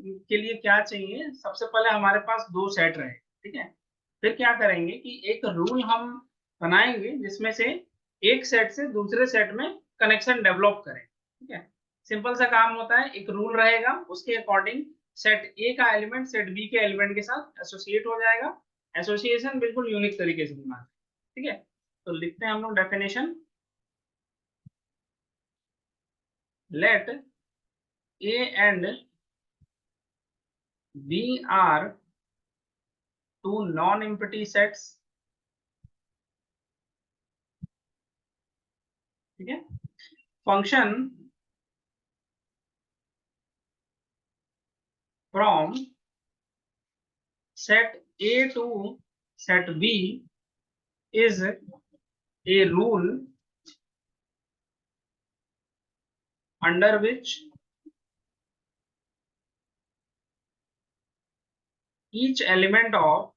के लिए क्या चाहिए, सबसे पहले हमारे पास दो सेट रहे, ठीक है। फिर क्या करेंगे कि एक रूल हम बनाएंगे जिसमें से एक सेट से दूसरे सेट में कनेक्शन डेवलप करें, ठीक है। सिंपल सा काम होता है, एक रूल रहेगा, उसके अकॉर्डिंग सेट ए का एलिमेंट सेट बी के एलिमेंट के साथ एसोसिएट हो जाएगा। एसोसिएशन बिल्कुल यूनिक तरीके से होना है, ठीक है। तो लिखते हैं हम लोग definition. Let A and B are two non empty sets, ठीक है। Function from set A to set B is a rule under which each element of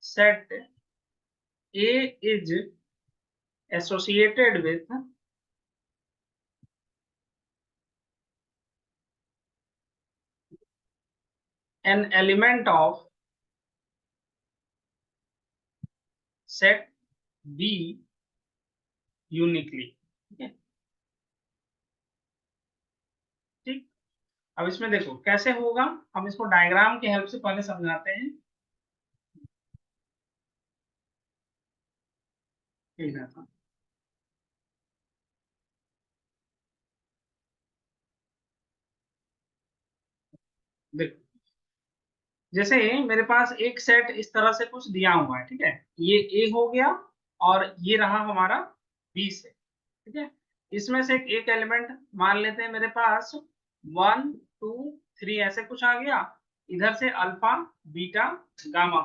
set A is associated with an element of set B uniquely, ठीक है। ठीक, अब इसमें देखो कैसे होगा, हम इसको डायग्राम के हेल्प से पहले समझाते हैं। ठीक है, देखो जैसे मेरे पास एक सेट इस तरह से कुछ दिया हुआ है, ठीक है। ये ए हो गया और ये रहा हमारा बी से, ठीक है। इसमें से एक एलिमेंट मान लेते हैं मेरे पास 1 2 3 ऐसे कुछ आ गया, इधर से अल्फा बीटा गामा,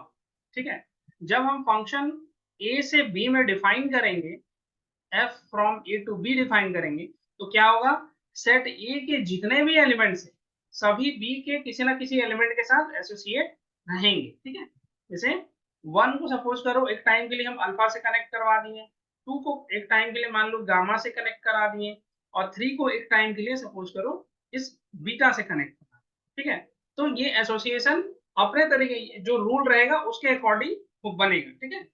ठीक है। जब हम फंक्शन ए से बी में डिफाइन करेंगे, F from A to B define करेंगे, तो क्या होगा, सेट ए के जितने भी एलिमेंट्स हैं सभी बी के किसी ना किसी एलिमेंट के साथ एसोसिएट रहेंगे, ठीक है। जैसे 1 को सपोज करो एक टाइम के लिए हम अल्फा से कनेक्ट करवा दिए, 2 को एक टाइम के लिए मान लो गामा से कनेक्ट करा दिए, और 3 को एक टाइम के लिए सपोज करो इस बीटा से कनेक्ट करा, ठीक है। तो ये एसोसिएशन अपने तरीके जो रूल रहेगा उसके अकॉर्डिंग बनेगा, ठीक है।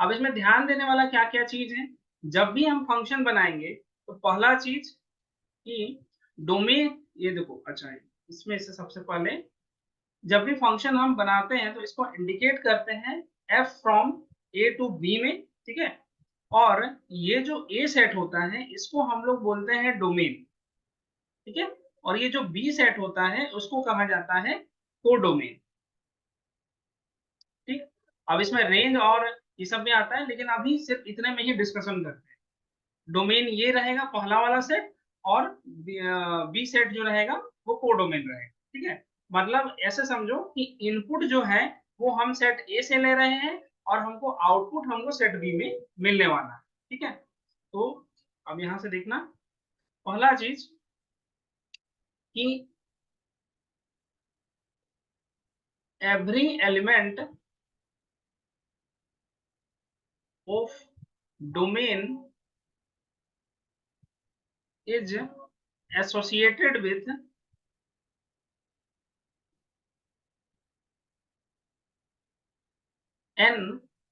अब इसमें ध्यान देने वाला क्या क्या चीज है, जब भी हम फंक्शन बनाएंगे तो पहला चीज कि डोमेन, ये देखो अच्छा है, इसमें से सबसे पहले जब भी फंक्शन हम बनाते हैं तो इसको इंडिकेट करते हैं F from A to B में, ठीक है। और ये जो ए सेट होता है इसको हम लोग बोलते हैं डोमेन, ठीक है। और ये जो बी सेट होता है उसको कहा जाता है कोडोमेन, ठीक। अब इसमें रेंज और ये सब भी आता है, लेकिन अभी सिर्फ इतने में ही डिस्कशन करते हैं। डोमेन ये रहेगा पहला वाला सेट, और बी सेट जो रहेगा वो कोडोमेन रहेगा, ठीक है। मतलब ऐसे समझो कि इनपुट जो है वो हम सेट ए से ले रहे हैं और हमको आउटपुट हमको सेट बी में मिलने वाला है, ठीक है। तो अब यहां से देखना पहला चीज कि every element of domain is associated with an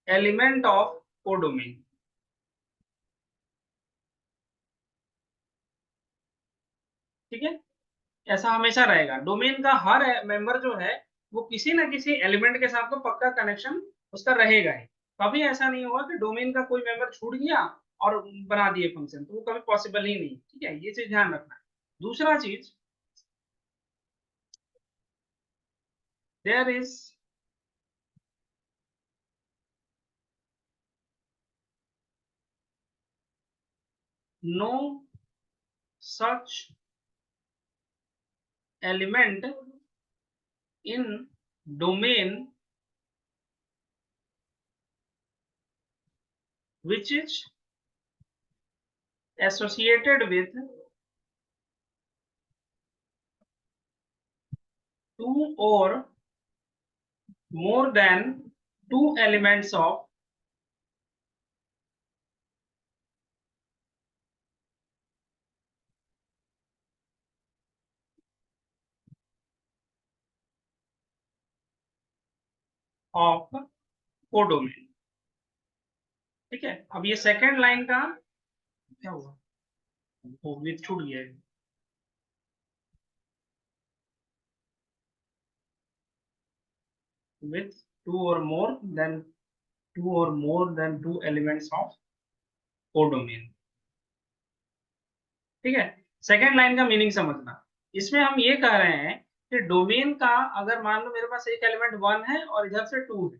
element of codomain, ठीक है। ऐसा हमेशा रहेगा, डोमेन का हर मेंबर जो है वो किसी ना किसी एलिमेंट के साथ तो पक्का कनेक्शन उसका रहेगा ही। कभी ऐसा नहीं होगा कि डोमेन का कोई मेंबर छूट गया और बना दिए फंक्शन, तो वो कभी पॉसिबल ही नहीं, ठीक है। ये चीज ध्यान रखना है। दूसरा चीज, there is no such element in domain which is associated with two or more than two elements of of codomain. ठीक है, अब ये सेकेंड लाइन का क्या हुआ, वो विथ छूट गया है। with two or more than two elements of codomain। ठीक है, सेकेंड लाइन का मीनिंग समझना। इसमें हम ये कह रहे हैं कि डोमेन का अगर मान लो मेरे पास एक एलिमेंट 1 है और इधर से 2 है,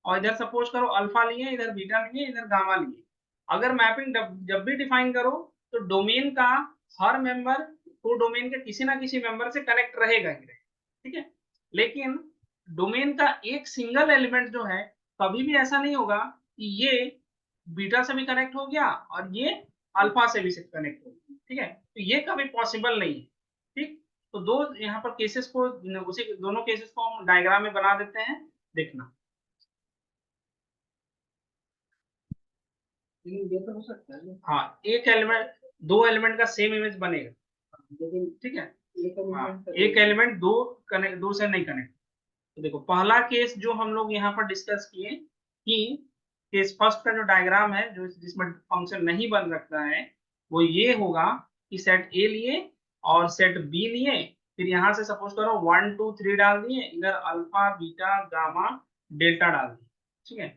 और इधर सपोज करो अल्फा लिए, इधर बीटा लिए, इधर गामा लिए। अगर मैपिंग जब भी डिफाइन करो तो डोमेन का हर मेंबर को डोमेन के किसी ना किसी मेंबर से कनेक्ट रहेगा ही रहेगा। ठीक है, लेकिन डोमेन का एक सिंगल एलिमेंट जो है, कभी भी ऐसा नहीं होगा कि ये बीटा से भी कनेक्ट हो गया और ये अल्फा से भी कनेक्ट हो गया। ठीक है, तो ये कभी पॉसिबल नहीं है। ठीक, तो दो यहाँ पर केसेस को, उसी दोनों केसेस को हम डायग्राम में बना देते हैं, देखना। ये तो हो सकता है, हाँ, एक एलिमेंट, दो एलिमेंट का सेम इमेज बनेगा, लेकिन ठीक है, एक एलिमेंट दो से नहीं कनेक्ट। तो देखो पहला केस जो हम लोग यहाँ पर डिस्कस किए कि केस फर्स्ट का जो डायग्राम है, जो जिसमें फंक्शन नहीं बन सकता है, वो ये होगा कि सेट ए लिए और सेट बी लिए, फिर यहाँ से सपोज करो 1 2 3 डाल दिए, इधर अल्फा बीटा गामा डेल्टा डाल दिए। ठीक है,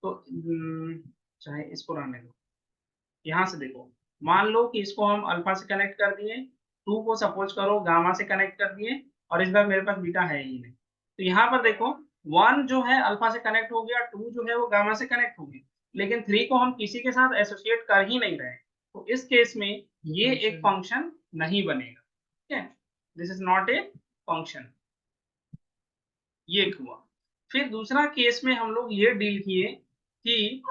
तो चाहे इसको रहने दो। यहाँ से देखो, मान लो कि इसको हम अल्फा से कनेक्ट कर दिए, 2 को सपोज करो गामा से कनेक्ट कर दिए, और इस बार मेरे पास बीटा है ही नहीं। तो यहाँ पर देखो 1 जो है अल्फा से कनेक्ट हो गया, 2 जो है वो गामा से कनेक्ट हो गया, लेकिन 3 को हम किसी के साथ एसोसिएट कर ही नहीं रहे। तो इस केस में ये एक फंक्शन नहीं बनेगा। ठीक है, this is not a function. ये हुआ। फिर दूसरा केस में हम लोग ये डील किए कि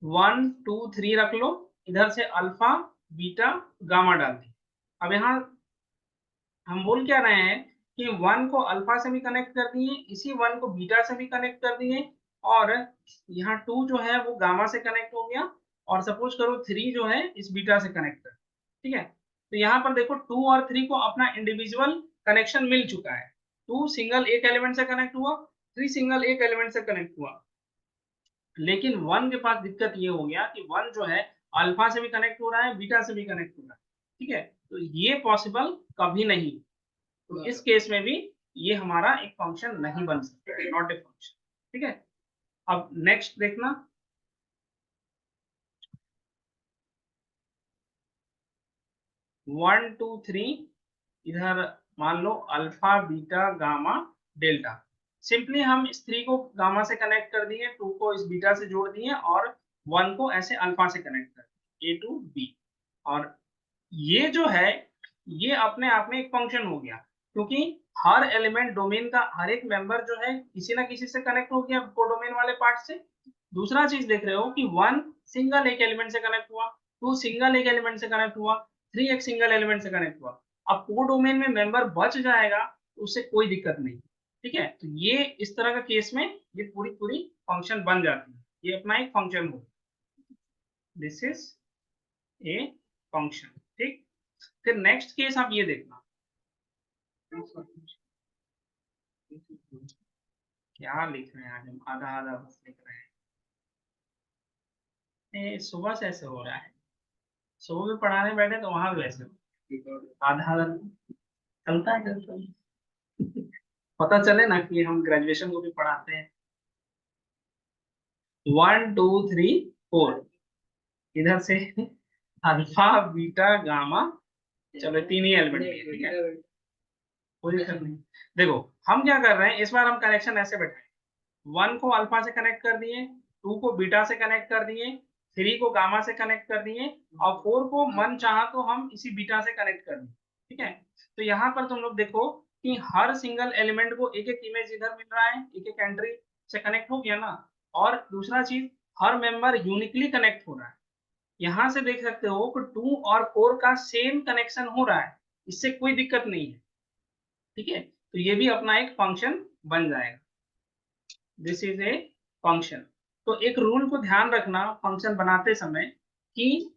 1 2 3 रख लो, इधर से अल्फा बीटा गामा डाल दी। अब यहाँ हम बोल क्या रहे हैं कि 1 को अल्फा से भी कनेक्ट कर दिए, इसी 1 को बीटा से भी कनेक्ट कर दिए, और यहाँ 2 जो है वो गामा से कनेक्ट हो गया, और सपोज करो 3 जो है इस बीटा से कनेक्ट कर। ठीक है, तो यहाँ पर देखो 2 और 3 को अपना इंडिविजुअल कनेक्शन मिल चुका है। 2 सिंगल एक एलिमेंट से कनेक्ट हुआ, 3 सिंगल एक एलिमेंट से कनेक्ट हुआ, लेकिन 1 के पास दिक्कत ये हो गया कि 1 जो है अल्फा से भी कनेक्ट हो रहा है, बीटा से भी कनेक्ट हो रहा है। ठीक है, तो ये पॉसिबल कभी नहीं। तो इस केस में भी ये हमारा एक फंक्शन नहीं बन सकता है, नॉट ए फंक्शन। ठीक है, अब नेक्स्ट देखना, 1 2 3, इधर मान लो alpha beta gamma delta. Simply हम इस 3 को गामा से कनेक्ट कर दिए, 2 को इस बीटा से जोड़ दिए, और 1 को ऐसे अल्फा से कनेक्ट कर दिए, ए टू बी। और ये जो है ये अपने आप में एक फंक्शन हो गया, क्योंकि हर एलिमेंट डोमेन का हर एक मेंबर जो है किसी ना किसी से कनेक्ट हो गया कोडोमेन वाले पार्ट से। दूसरा चीज देख रहे हो कि 1 सिंगल एक एलिमेंट से कनेक्ट हुआ, 2 सिंगल एक एलिमेंट से कनेक्ट हुआ, 3 एक सिंगल एलिमेंट से कनेक्ट हुआ। अब कोडोमेन में मेंबर बच जाएगा तो उससे कोई दिक्कत नहीं। ठीक है, तो ये इस तरह का केस में ये पूरी पूरी फंक्शन बन जाती है, ये अपना एक फंक्शन हो, दिस इज ए फंक्शन। ठीक, फिर नेक्स्ट केस आप ये देखना, क्या लिख रहे हैं आज हम, आधा आधा बस लिख रहे हैं। सुबह से ऐसे हो रहा है, सुबह भी पढ़ाने बैठे तो वहां भी वैसे आधा आधा चलता है, चलता है। पता चले ना कि हम ग्रेजुएशन को भी पढ़ाते हैं। 1 2 3 4, इधर से अल्फा बीटा गामा, चलो तीन ही एलिमेंट लिए। ठीक है, कोई दिक्कत नहीं। देखो हम क्या कर रहे हैं, इस बार हम कनेक्शन ऐसे बैठाए, 1 को अल्फा से कनेक्ट कर दिए, 2 को बीटा से कनेक्ट कर दिए, 3 को गामा से कनेक्ट कर दिए, और 4 को मन चाहा तो हम इसी बीटा से कनेक्ट कर दिए। ठीक है, तो यहाँ पर तुम लोग देखो कि हर सिंगल एलिमेंट को एक एक इमेज इधर मिल रहा है, एक एक एंट्री से कनेक्ट हो गया ना। और दूसरा चीज, हर मेंबर यूनिकली कनेक्ट हो रहा है। यहाँ से देख सकते हो कि 2 और 4 का सेम कनेक्शन हो रहा है, इससे कोई दिक्कत नहीं है। ठीक है, तो ये भी अपना एक फंक्शन बन जाएगा, दिस इज ए फंक्शन। तो एक रूल को ध्यान रखना फंक्शन बनाते समय कि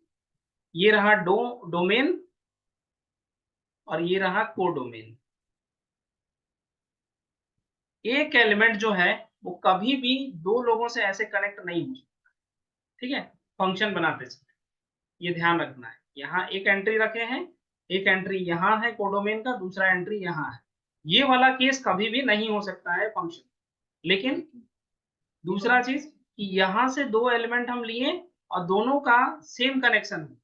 ये रहा डोमेन और ये रहा कोडोमेन। एक एलिमेंट जो है वो कभी भी दो लोगों से ऐसे कनेक्ट नहीं हो सकता, ठीक है, फंक्शन बनाते समय ये ध्यान रखना है। यहाँ एक एंट्री रखे हैं, एक एंट्री यहाँ है कोडोमेन का, दूसरा एंट्री यहाँ है, ये वाला केस कभी भी नहीं हो सकता है फंक्शन। लेकिन दूसरा चीज कि यहां से दो एलिमेंट हम लिए और दोनों का सेम कनेक्शन है,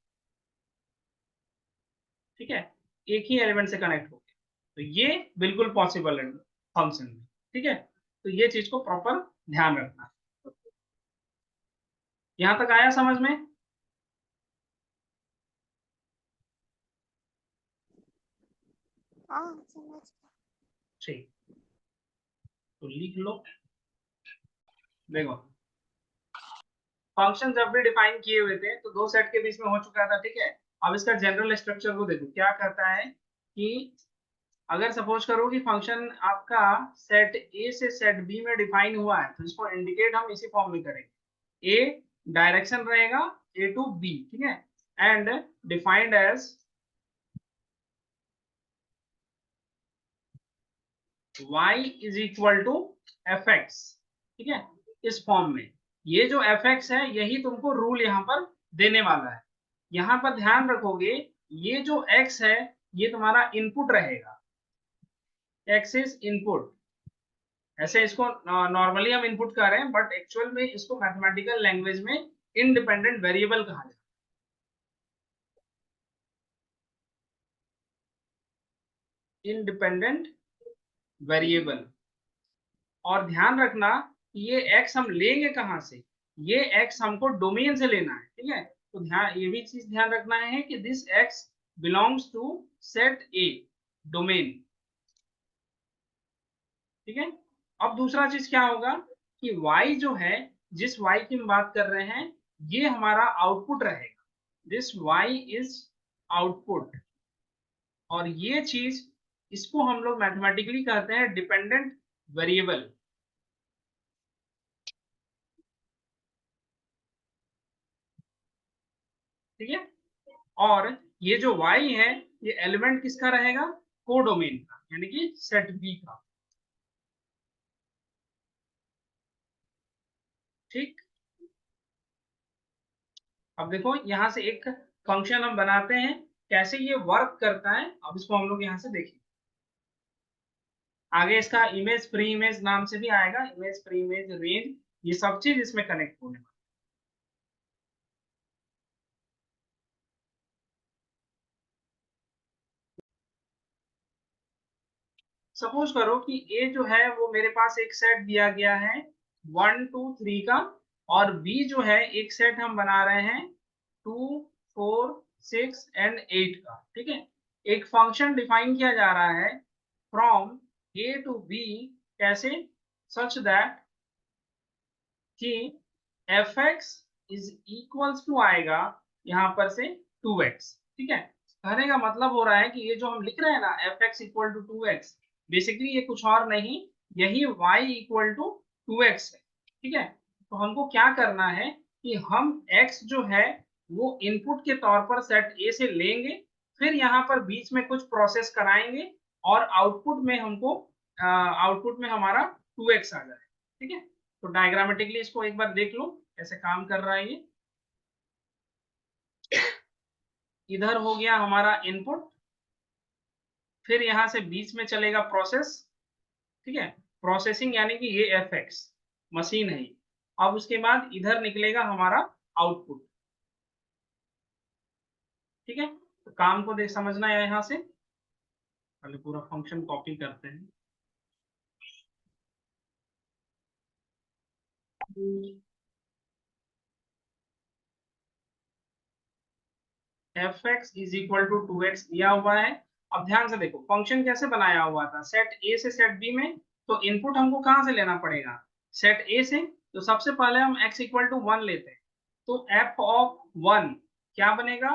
ठीक है, एक ही एलिमेंट से कनेक्ट हो गया, तो ये बिल्कुल पॉसिबल है फंक्शन में, ठीक है। तो ये चीज को प्रॉपर ध्यान रखना है। यहां तक आया समझ में? हाँ समझ गया। ठीक, तो लिख लो। देखो, फंक्शन जब भी डिफाइन किए हुए थे तो दो सेट के बीच में हो चुका था, ठीक है। अब इसका जनरल स्ट्रक्चर को देखो क्या करता है कि अगर सपोज करो कि फंक्शन आपका सेट ए से सेट बी में डिफाइन हुआ है तो इसको इंडिकेट हम इसी फॉर्म में करेंगे। ए डायरेक्शन रहेगा ए टू बी, ठीक है, and defined as y is equal to F X, ठीक है, इस फॉर्म में। ये जो एफ एक्स है यही तुमको रूल यहाँ पर देने वाला है। यहाँ पर ध्यान रखोगे ये जो x है ये तुम्हारा इनपुट रहेगा, x इज इनपुट। ऐसे इसको नॉर्मली हम इनपुट कर रहे हैं बट एक्चुअल में इसको मैथमेटिकल लैंग्वेज में इंडिपेंडेंट वेरिएबल कहा जाता है, इंडिपेंडेंट वेरिएबल। और ध्यान रखना ये x हम लेंगे कहां से, ये x हमको डोमेन से लेना है, ठीक है। तो ध्यान ये भी चीज ध्यान रखना है कि this x belongs to set A domain, ठीक है। अब दूसरा चीज क्या होगा कि y जो है, जिस y की हम बात कर रहे हैं ये हमारा आउटपुट रहेगा, दिस y इज आउटपुट। और ये चीज इसको हम लोग मैथमेटिकली कहते हैं डिपेंडेंट वेरिएबल, ठीक है। और ये जो y है ये एलिमेंट किसका रहेगा, कोडोमेन का, यानी कि सेट बी का, ठीक। अब देखो यहां से एक फंक्शन हम बनाते हैं, कैसे ये वर्क करता है अब इसको हम लोग यहां से देखें। आगे इसका इमेज फ्री इमेज नाम से भी आएगा, इमेज फ्री इमेज रेंज, ये सब चीज इसमें कनेक्ट होने वाला। सपोज करो कि ए जो है वो मेरे पास एक सेट दिया गया है 1 2 3 का, और बी जो है एक सेट हम बना रहे हैं 2 4 6 एंड 8 का, ठीक है। एक फंक्शन डिफाइन किया जा रहा है फ्रॉम ए टू बी, कैसे, सच दैट कि F X is equals to आएगा यहाँ पर से 2x, ठीक है। कहने का मतलब हो रहा है कि ये जो हम लिख रहे हैं ना F X equal to 2x, basically ये कुछ और नहीं, यही y इक्वल टू 2x है, ठीक है। तो हमको क्या करना है कि हम x जो है वो इनपुट के तौर पर सेट a से लेंगे, फिर यहाँ पर बीच में कुछ प्रोसेस कराएंगे और आउटपुट में हमको आउटपुट में हमारा 2x आ जाए, ठीक है। तो डायग्रामेटिकली इसको एक बार देख लो कैसे काम कर रहा है ये। इधर हो गया हमारा इनपुट, फिर यहां से बीच में चलेगा प्रोसेस, ठीक है, प्रोसेसिंग, यानी कि ये एफ एक्स मशीन है। अब उसके बाद इधर निकलेगा हमारा आउटपुट, ठीक है। तो काम को देख समझना है यहां से, पहले पूरा फंक्शन कॉपी करते हैं। F X is equal to 2x दिया हुआ है। अब ध्यान से देखो फंक्शन कैसे बनाया हुआ था, सेट ए से सेट बी में, तो इनपुट हमको कहां से लेना पड़ेगा, सेट ए से। तो सबसे पहले हम x इक्वल टू 1 लेते हैं, तो एफ ऑफ 1 क्या बनेगा,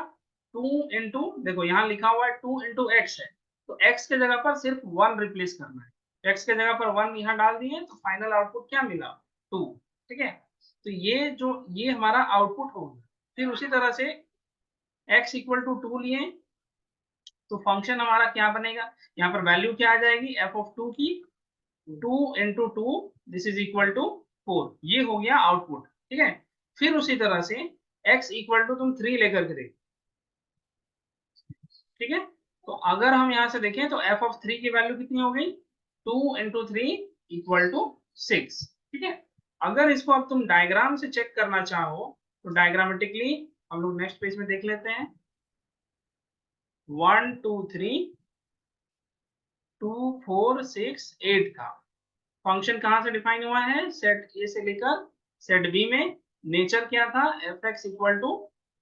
2 इंटू, देखो यहाँ लिखा हुआ है 2 इंटू एक्स है, तो x के जगह पर सिर्फ 1 रिप्लेस करना है, x के जगह पर 1 यहाँ डाल दिए तो फाइनल आउटपुट क्या मिला, 2, ठीक है। तो ये जो ये हमारा आउटपुट होगा। फिर उसी तरह से x इक्वल टू 2 लिए तो फंक्शन हमारा क्या बनेगा, यहाँ पर वैल्यू क्या आ जाएगी एफ ऑफ 2 की 2 into 2 this is equal to 4, ये हो गया आउटपुट। ठीक है, फिर उसी तरह से x इक्वल टू तुम 3 लेकर के देखो। ठीक है, तो अगर हम यहां से देखें तो f ऑफ 3 की वैल्यू कितनी हो गई, 2 into 3 इक्वल टू 6। ठीक है, अगर इसको अब तुम डायग्राम से चेक करना चाहो तो डायग्रामेटिकली हम लोग नेक्स्ट पेज में देख लेते हैं। 1 2 3 2 4 6 8 का फंक्शन कहां से डिफाइन हुआ है, सेट ए से लेकर सेट बी में। नेचर क्या था, F X equal to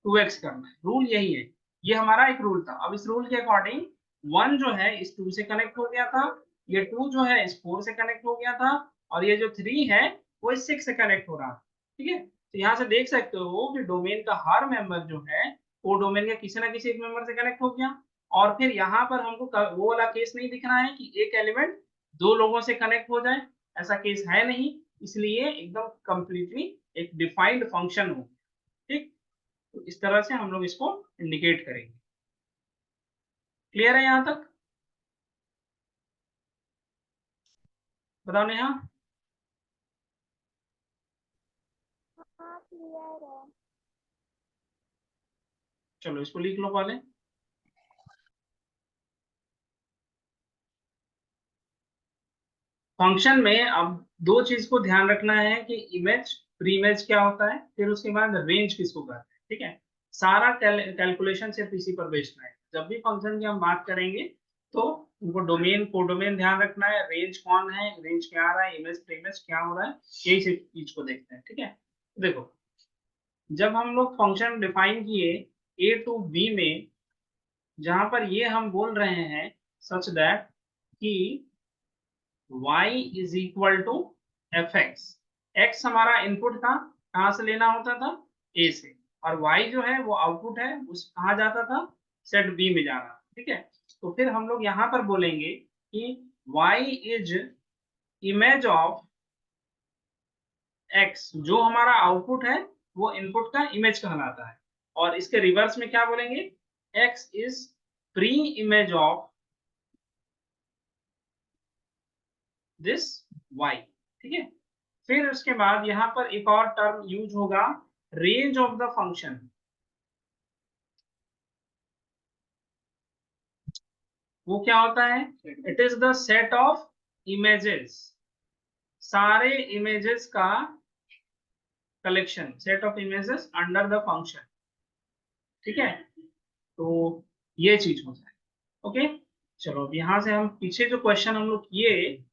2x करना है, रूल यही है। ये हमारा एक रूल था। अब इस रूल के अकॉर्डिंग 1 जो है इस 2 से कनेक्ट हो गया था, ये 2 जो है इस 4 से कनेक्ट हो गया था, और ये जो 3 है वो इस 6 से कनेक्ट हो रहा था। ठीक है, तो यहाँ से देख सकते हो कि डोमेन का हर मेंबर जो है वो डोमेन के किसी ना किसी एक मेंबर से कनेक्ट हो गया। और फिर यहाँ पर हमको वो वाला केस नहीं दिख रहा है कि एक एलिमेंट दो लोगों से कनेक्ट हो जाए, ऐसा केस है नहीं, इसलिए एकदम कंप्लीटली एक डिफाइंड फंक्शन हो। ठीक, तो इस तरह से हम लोग इसको इंडिकेट करेंगे। क्लियर है यहां तक? बताओ नेहा। हाँ क्लियर है। चलो इसको लिख लो पहले। फंक्शन में अब दो चीज को ध्यान रखना है कि इमेज प्री इमेज क्या होता है, फिर उसके बाद रेंज किसको कहते हैं। ठीक है, सारा कैलकुलेशन सिर्फ इसी पर बेस्ड है। जब भी फंक्शन की हम बात करेंगे तो उनको डोमेन कोडोमेन ध्यान रखना है, रेंज कौन है, रेंज क्या आ रहा है, इमेज प्री इमेज क्या हो रहा है, यही सिर्फ चीज को देखते हैं। ठीक है, देखो जब हम लोग फंक्शन डिफाइन किए ए टू बी में, जहां पर ये हम बोल रहे हैं सच दैट कि y is equal to F X, X हमारा इनपुट था, कहाँ से लेना होता था, ए से, और y जो है वो आउटपुट है, उस कहाँ जाता था, सेट बी में जा रहा। ठीक है, तो फिर हम लोग यहाँ पर बोलेंगे कि y is image of x, जो हमारा आउटपुट है वो इनपुट का इमेज कहलाता है, और इसके रिवर्स में क्या बोलेंगे, x is pre image of this y। ठीक है, फिर उसके बाद यहाँ पर एक और टर्म यूज होगा, रेंज ऑफ द फंक्शन। वो क्या होता है, it is the set of images, सारे इमेजेस का collection, set of images under the function. ठीक है, तो ये चीज हो जाए। ओके, चलो अब यहाँ से हम पीछे जो क्वेश्चन हम लोग किए,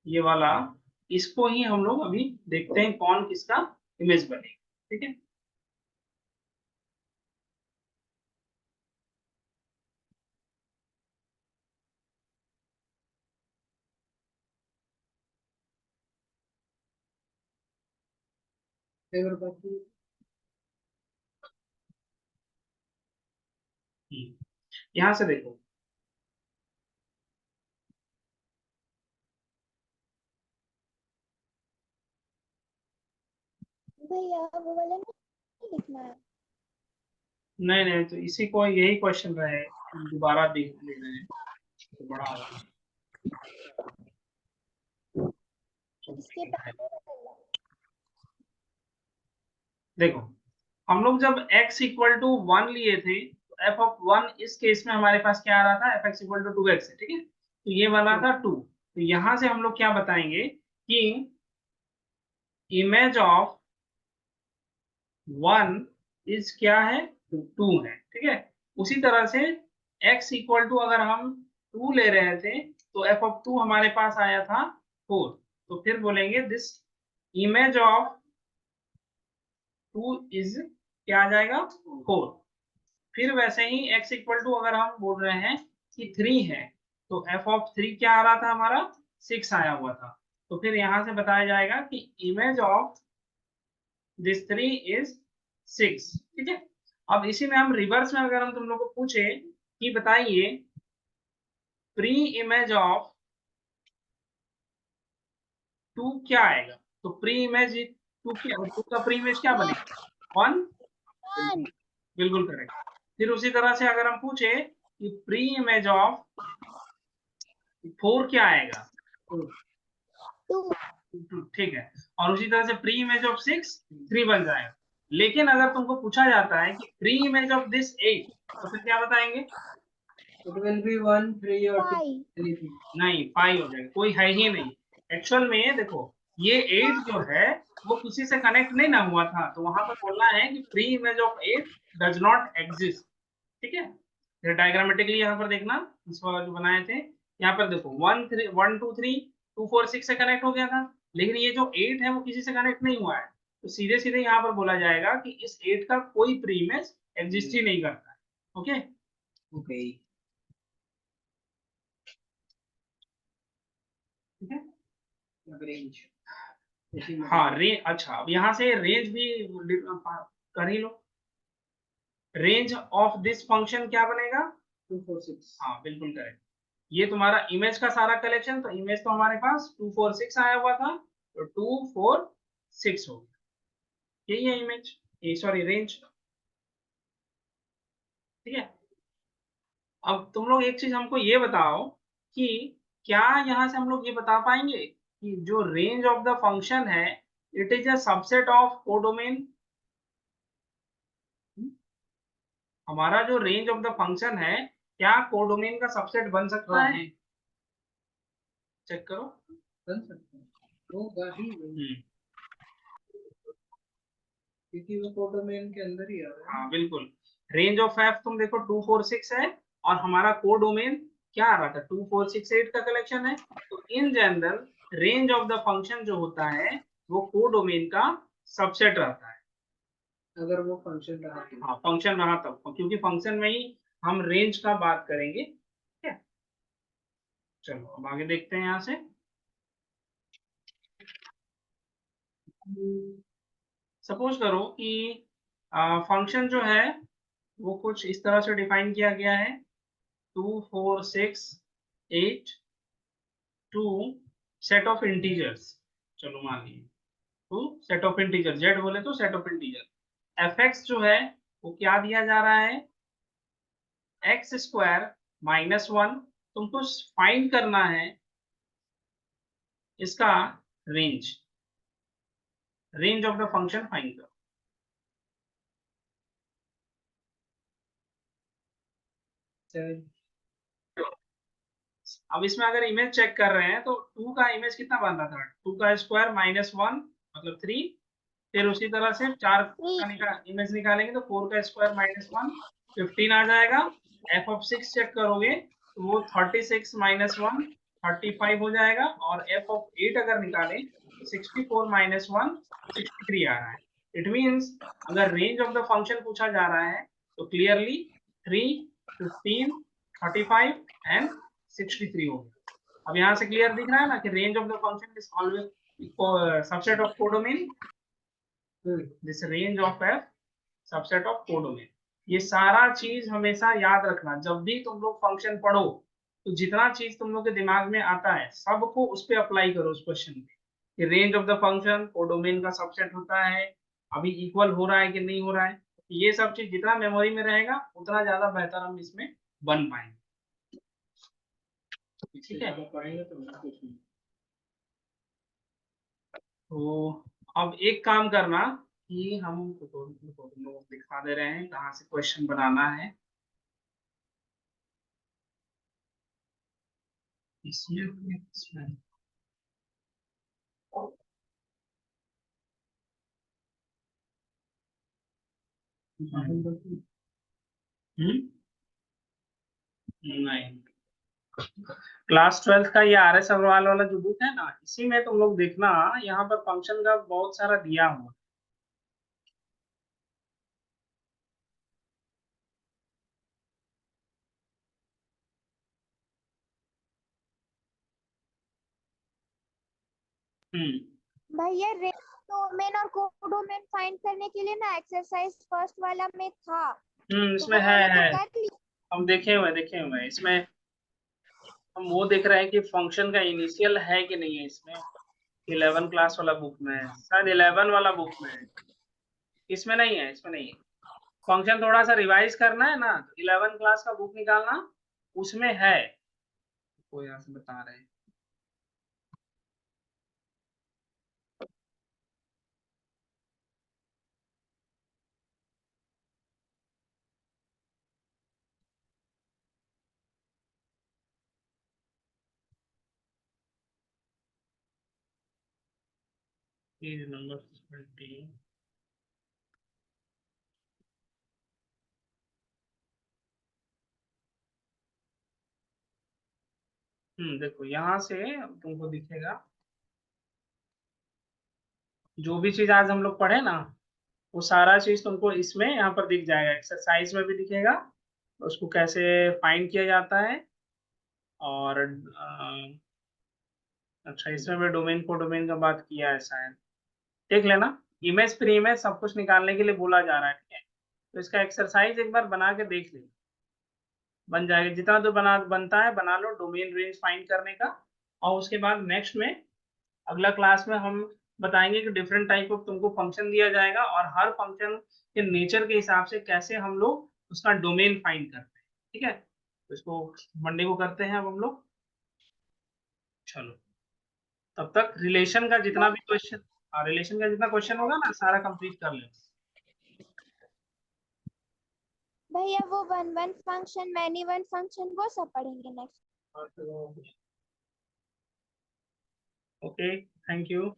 ये वाला, इसको ही हम लोग अभी देखते हैं कौन किसका इमेज बनेगा। ठीक है, यहाँ से देखो, भैया वो वाला नहीं लिखना है। नहीं नहीं, तो इसी को यही क्वेश्चन रहे, दोबारा देख ले रहे हैं तो बड़ा होगा। इसके पहले वाला। देखो हम लोग जब x इक्वल टू 1 लिए थे तो f ऑफ 1 इस केस में हमारे पास क्या आ रहा था, F X equal to 2x है। ठीक है, तो ये वाला था 2, तो यहां से हम लोग क्या बताएंगे कि इमेज ऑफ 1 इज क्या है, 2 है। ठीक है, उसी तरह से x इक्वल टू अगर हम 2 ले रहे थे तो f ऑफ 2 हमारे पास आया था 4, तो फिर बोलेंगे दिस इमेज ऑफ 2 इज क्या आ जाएगा, 4। फिर वैसे ही x इक्वल टू अगर हम बोल रहे हैं कि 3 है, तो f ऑफ 3 क्या आ रहा था हमारा, 6 आया हुआ था, तो फिर यहां से बताया जाएगा कि इमेज ऑफ दिस 3 इज 6। ठीक है, अब इसी में हम रिवर्स में अगर हम तुम लोग को पूछे कि बताइए प्री इमेज ऑफ 2 क्या आएगा, तो प्री इमेज 2 क्या, 2 का प्री इमेज क्या बनेगा, 1। वन। बिल्कुल करेक्ट। फिर उसी तरह से अगर हम पूछे कि प्री इमेज ऑफ 4 क्या आएगा, टू। ठीक है, और उसी तरह से प्री इमेज ऑफ 6 3 बन जाएगा। लेकिन अगर तुमको पूछा जाता है कि प्री इमेज ऑफ दिस 8, तो फिर क्या बताएंगे? इट विल बी 1 3 और 2 फाइव। एनीथिंग। नहीं, पाई हो जाएगा, कोई है ही नहीं। एक्चुअल में देखो, ये 8 जो है वो किसी से कनेक्ट नहीं ना हुआ था, तो वहां पर बोलना है कि pre image of 8 does not exist. ठीक है, फिर डायग्रामेटिकली यहाँ पर देखना, इस वाला जो बनाए थे, यहाँ पर देखो 1 3 1 2 3 2 4 6 से कनेक्ट हो गया था, लेकिन ये जो 8 है वो किसी से कनेक्ट नहीं हुआ है, तो सीधे सीधे यहाँ पर बोला जाएगा कि इस 8 का कोई प्री इमेज एग्जिस्ट ही नहीं करता है। ओके, ओके, ठीक है। रेंज। हाँ, रेंज, अच्छा, अब यहाँ से रेंज भी कर ही लो। रेंज ऑफ दिस फंक्शन क्या बनेगा? 2 4 6। हाँ, बिल्कुल करेक्ट। ये तुम्हारा इमेज का सारा कलेक्शन, तो इमेज तो हमारे पास 2 4 6 आया हुआ था, तो 2 4 6 हो गया, यही है इमेज, ये सॉरी रेंज। ठीक है, अब तुम लोग एक चीज हमको ये बताओ कि क्या यहाँ से हम लोग ये बता पाएंगे कि जो रेंज ऑफ द फंक्शन है it is a subset of codomain? हमारा जो रेंज ऑफ द फंक्शन है क्या कोडोमेन का सबसेट बन सकता है? चेक करो। बन सकता है, होगा ही क्योंकि वो कोडोमेन के अंदर ही आ रहा है। हाँ, बिल्कुल। रेंज ऑफ एफ तुम देखो 2 4 6 है, और हमारा कोडोमेन क्या आ रहा था? 2 4 6 8 का कलेक्शन है, तो in general range of the function जो होता है वो कोडोमेन का सबसेट रहता है। अगर वो फंक्शन रहा तो। हाँ, फंक्शन रहा तब, क्योंकि फंक्शन में ही हम रेंज का बात करेंगे। ठीक है, चलो अब आगे देखते हैं यहाँ से। सपोज करो कि फंक्शन जो है वो कुछ इस तरह से डिफाइन किया गया है, 2 4 6 8 टू सेट ऑफ इंटीजर्स। चलो मान लीजिए to set of integer, Z बोले तो set of integer. F X जो है वो क्या दिया जा रहा है? X square minus 1। तुमको फाइंड करना है इसका range, range of the function find करो। अब इसमें अगर इमेज चेक कर रहे हैं तो 2 का इमेज कितना बन रहा था? 2 का स्क्वायर माइनस 1 मतलब 3, फिर उसी तरह से 4 का इमेज निकालेंगे तो 4 का स्क्वायर माइनस 1 15 आ जाएगा। एफ ऑफ 6 चेक करोगे तो वो 36 माइनस 1 35 हो जाएगा, और एफ ऑफ 8 अगर निकालें तो 64 माइनस 1 63 आ रहा है। इट मीन्स अगर रेंज ऑफ द फंक्शन पूछा जा रहा है तो क्लियरली 3 15 35 एंड 63 हो गया। अब यहाँ से क्लियर दिख रहा है ना कि range of the function is always subset of codomain, this range of F subset of codomain. ये सारा चीज हमेशा याद रखना, जब भी तुम लोग फंक्शन पढ़ो तो जितना चीज तुम लोग के दिमाग में आता है सबको उस पर अप्लाई करो उस क्वेश्चन पे, कि range of the function codomain का सबसेट होता है, अभी इक्वल हो रहा है कि नहीं हो रहा है। ये सब चीज जितना मेमोरी में रहेगा उतना ज्यादा बेहतर हम इसमें बन पाएंगे। ठीक है, पढ़ेंगे तो कुछ नहीं। तो अब एक काम करना कि हम तुम लोग दिखा दे रहे हैं कहाँ से क्वेश्चन बनाना है। इसमें नहीं, क्लास 12 का ये आर एस अग्रवाल वाला जो बुक है ना, इसी में तुम लोग देखना, यहाँ पर फंक्शन का बहुत सारा दिया हुआ। भैया रेंज डोमेन और कोडोमेन फाइंड करने के लिए ना एक्सरसाइज फर्स्ट वाला में था, तो इसमें वो वाला है, तो कर ली। हम देखे हुए इसमें, हम वो देख रहे हैं कि फंक्शन का इनिशियल है कि नहीं है इसमें। 11 क्लास वाला बुक में है, शायद 11 वाला बुक में है, इसमें नहीं है, इसमें नहीं है। फंक्शन थोड़ा सा रिवाइज करना है ना, तो 11 क्लास का बुक निकालना, उसमें है, वो यहाँ से बता रहे हैं। Page number 20। देखो यहाँ से तुमको दिखेगा जो भी चीज आज हम लोग पढ़े ना, वो सारा चीज तुमको इसमें यहाँ पर दिख जाएगा, एक्सरसाइज में भी दिखेगा उसको कैसे फाइंड किया जाता है। और अच्छा, इसमें भी डोमेन को डोमेन का बात किया है शायद, देख लेना। इमेज फ्री इमेज सब कुछ निकालने के लिए बोला जा रहा है, ठीक है। तो इसका एक्सरसाइज एक बार बना के देख लेना, बन जाएगा। जितना तो बनता है बना लो डोमेन रेंज फाइंड करने का। और उसके बाद नेक्स्ट में अगला क्लास में हम बताएंगे कि डिफरेंट टाइप ऑफ तुमको फंक्शन दिया जाएगा और हर फंक्शन के नेचर के हिसाब से कैसे हम लोग उसका डोमेन फाइंड करते हैं, ठीक है। तो इसको मंडे को करते हैं अब हम लोग। चलो, तब तक रिलेशन का जितना भी क्वेश्चन, रिलेशन का जितना क्वेश्चन होगा ना सारा कंप्लीट कर ले। भैया वो one one function many one function वो सब पढ़ेंगे नेक्स्ट। Okay, thank you.